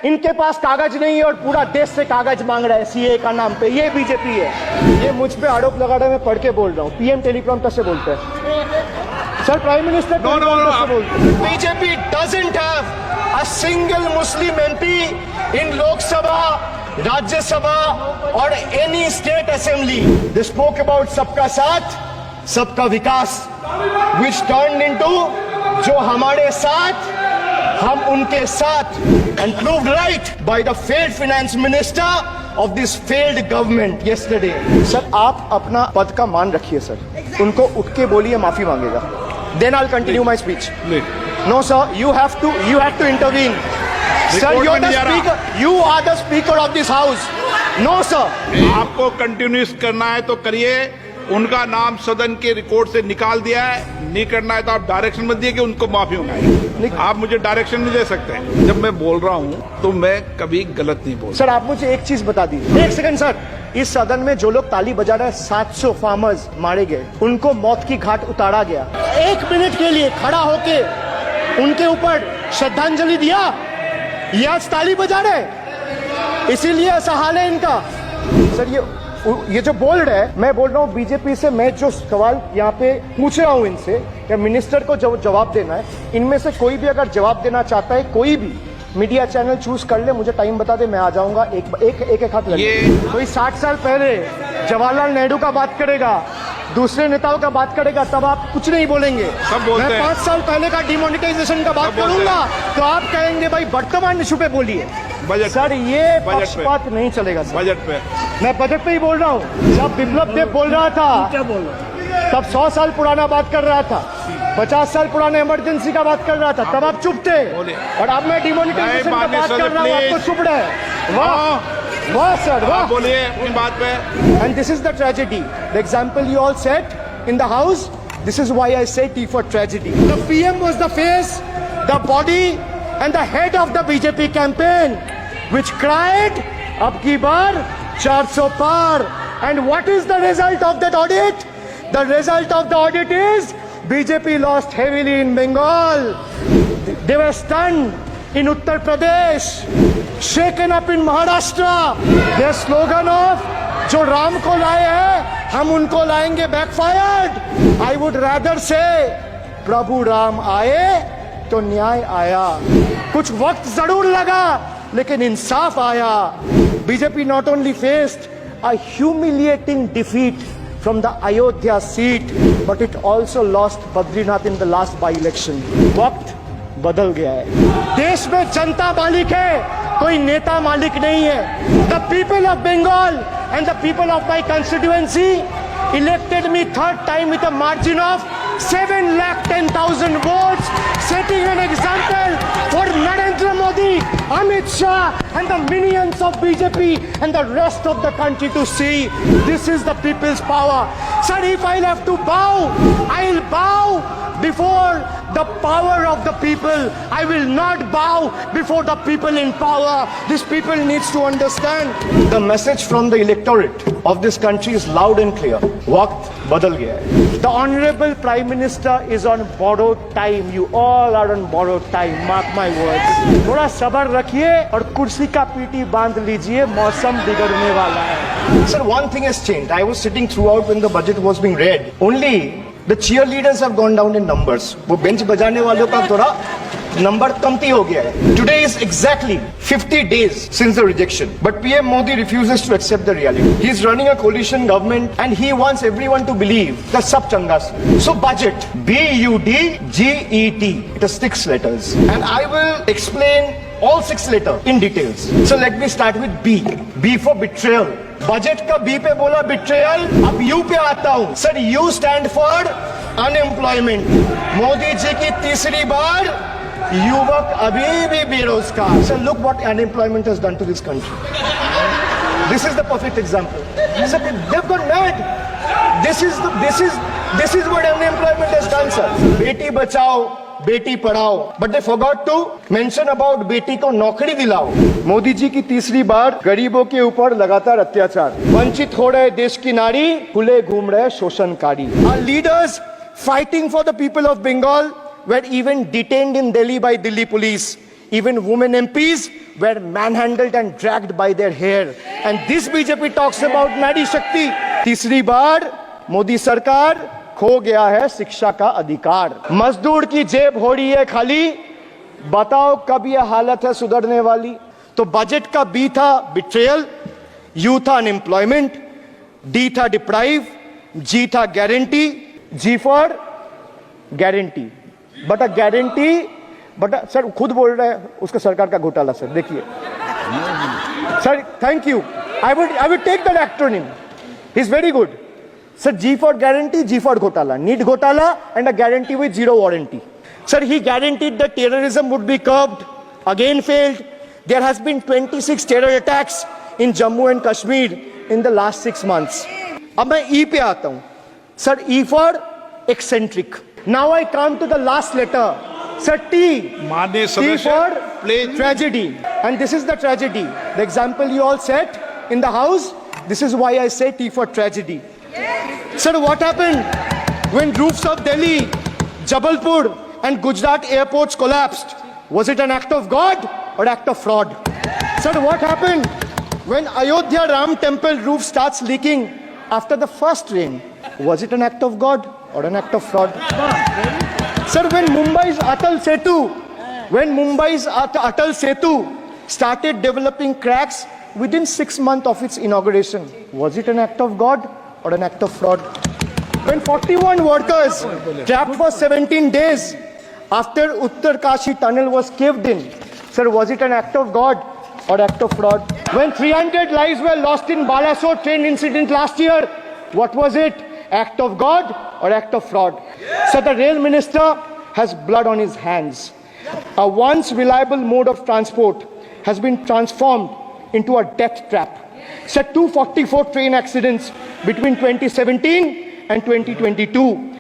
इनके पास कागज नहीं है और पूरा देश से कागज मांग रहा है सीए का नाम पे। ये बीजेपी है। ये मुझ पे आरोप लगा रहा है, मैं पढ़ के बोल रहा हूँ। पीएम टेलीप्रॉम्प्टर से बोलते हैं सर, प्राइम मिनिस्टर टेलीप्रॉम्प्टर से बोलते हैं। BJP doesn't have a single Muslim MP in Lok Sabha, Rajya Sabha और any state assembly. They spoke about सबका साथ सबका विकास, which turned into जो हमारे साथ हम उनके साथ, and proved right by the failed finance minister of this failed government yesterday. Sir आप अपना पद का मान रखिए सर, उनको उठ के बोलिए माफी मांगेगा, then I'll continue my speech. No sir, you have to intervene. Sir, you're the speaker. You are the speaker of this house. No sir. आपको कंटिन्यूस करना है तो करिए। उनका नाम सदन के रिकॉर्ड से निकाल दिया है। नहीं करना है तो आप डायरेक्शन मत दिए कि उनको माफी मंगाए। आप मुझे डायरेक्शन नहीं दे सकते। जब मैं बोल रहा हूँ तो मैं कभी गलत नहीं बोल। सर आप मुझे एक चीज बता दीजिए, एक सेकंड सर। इस सदन में जो लोग ताली बजा रहे हैं, 700 फार्मर्स मारे गए, उनको मौत की घाट उतारा गया। 1 मिनट के लिए खड़ा होके उनके ऊपर श्रद्धांजलि दिया, ये आज ताली बजा रहे, इसीलिए ऐसा हाल है इनका। सर ये जो बोल रहे हैं, मैं बोल रहा हूँ बीजेपी से, मैं जो सवाल यहाँ पे पूछ रहा हूँ इनसे, या मिनिस्टर को जवाब देना है, इनमें से कोई भी अगर जवाब देना चाहता है, कोई भी मीडिया चैनल चूज कर ले, मुझे टाइम बता दे, मैं आ जाऊंगा। एक हाथ लगे। कोई 60 साल पहले जवाहरलाल नेहरू का बात करेगा, दूसरे नेताओं का बात करेगा, तब आप कुछ नहीं बोलेंगे। मैं 5 साल पहले का डिमोनेटाइजेशन का बात करूंगा तो आप कहेंगे भाई वर्तमान इशू पे बोलिए। सर ये पक्षपात नहीं चलेगा सर। बजट पे मैं बजट पे ही बोल रहा हूँ। जब विप्लव देव बोल रहा था तब 100 साल पुराना बात कर रहा था, 50 साल पुराने इमरजेंसी का बात कर रहा था, तब आप चुप थे। और अब मैं डिमोनेटाइजेशन का बात कर रहा हूँ, आपको चुप रहे। वाह वाह सर वाह, बोलिए अपनी बात पे। And this is the tragedy, the example you all set in the house, this is why I say T for tragedy. The PM was the face, the body and the head of the BJP campaign which cried ab ki baar 400 par. And what is the result of that audit? The result of the audit is BJP lost heavily in Bengal. They were stunned in Uttar Pradesh, shaken up in Maharashtra. Their slogan of जो राम को लाए हैं हम उनको लाएंगे backfired. I would rather say प्रभु राम आए तो न्याय आया। कुछ वक्त जरूर लगा लेकिन इंसाफ आया। BJP not only faced a humiliating defeat from the Ayodhya seat, but it also lost Badrinath in the last by-election. वक्त बदल गया है। देश में जनता मालिक है, कोई नेता मालिक नहीं है। The people of Bengal and the people of my constituency elected me 3rd time with a margin of 7,10,000 votes, setting an example for Narendra Modi, Amit Shah and the minions of BJP and the rest of the country to see. This is the people's power. Sir, if I'll have to bow, I'll bow before the power of the people. I will not bow before the people in power. These people needs to understand. The message from the electorate of this country is loud and clear. वक्त बदल गया है. The Honorable Prime Minister is on borrowed time. You all are on borrowed time. Mark my words. थोड़ा सब्र रखिए और कुर्सी का पीटी बांध लीजिए, मौसम बिगड़ने वाला है. Sir, one thing has changed. I was sitting throughout when the budget was being read. Only the cheerleaders have gone down in numbers. वो बेंच बजाने वालों का थोड़ा नंबर कमती हो गया है. Today is exactly 50 days since the rejection, but PM Modi refuses to accept the reality. He is running a coalition government and he wants everyone to believe that sab changa se. So budget, B-U-D-G-E-T. It has 6 letters, and I will explain all 6 letters in details. So let me start with B. B for betrayal. Budget का B पे बोला betrayal, अब U पे आता हूं. Sir U stand for unemployment. Modi ji की तीसरी बार युवक अभी भी बेरोजगार. Sir look what unemployment has done to this country. This is the perfect example. Sir they have gone mad. This is what unemployment has done. Sir बेटी बचाओ बेटी पढ़ाओ, but they forgot to mention about बेटी को नौकरी दिलाओ. मोदी जी की तीसरी बार गरीबों के ऊपर लगातार अत्याचार. वंचित हो रहे देश की नारी, खुले घूम रहे शोषणकारी. Our leaders fighting for the people of Bengal were even detained in Delhi by Delhi police. Even women MPs were manhandled and dragged by their hair. And this BJP talks about Nari Shakti. तीसरी बार मोदी सरकार खो गया है शिक्षा का अधिकार. मजदूर की जेब हो रही है खाली. बताओ कब ये हालत है सुधरने वाली. तो बजट का बी था बिट्रेयल, यू था अनएम्प्लॉयमेंट, डी था डिप्राइव, जी था guarantee, G for guarantee. But a guarantee, but sir खुद बोल रहा है उसका सरकार का घोटाला. सर देखिए sir, thank you. I would take that acronym. He is very good. Sir, G for guarantee, G for Ghotala. Need Ghotala and a guarantee with zero warranty. Sir, he guaranteed that terrorism would be curbed. Again failed. There has been 26 terror attacks in Jammu and Kashmir in the last 6 months. अब मैं E पे आता हूँ. Sir, E for eccentric. Now I come to the last letter. Sir, T. माननीय T सदस्य, for please. tragedy. And this is the tragedy. The example you all set in the house. This is why I say T for tragedy. Sir, what happened when roofs of Delhi, Jabalpur and Gujarat airports collapsed? Was it an act of God or act of fraud? Sir, what happened when Ayodhya Ram temple roof starts leaking after the first rain? Was it an act of God or an act of fraud? Sir, when Mumbai's Atal Setu started developing cracks within 6 months of its inauguration, was it an act of God or an act of fraud? When 41 workers trapped for 17 days after Uttarkashi tunnel was caved in, sir, was it an act of God or act of fraud? When 300 lives were lost in Balasore train incident last year, what was it? Act of God or act of fraud? So the rail minister has blood on his hands. A once reliable mode of transport has been transformed into a death trap. Sir, 244 train accidents between 2017 and 2022.